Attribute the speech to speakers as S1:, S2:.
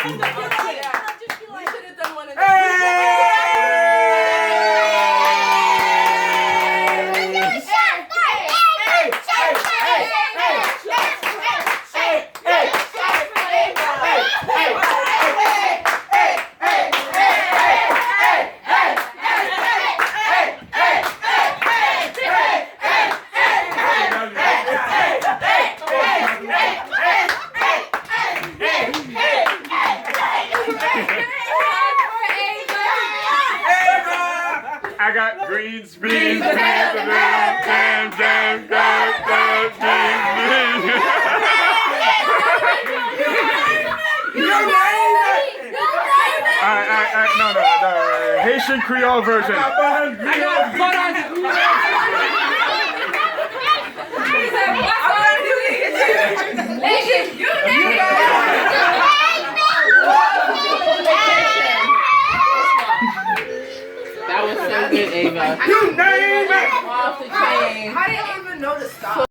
S1: should have done one.
S2: I got green beans, jam, jam, no. Haitian Creole version.
S1: I got That was so good, Ava.
S2: You name it.
S1: Off the chain.
S3: I didn't even know to stop.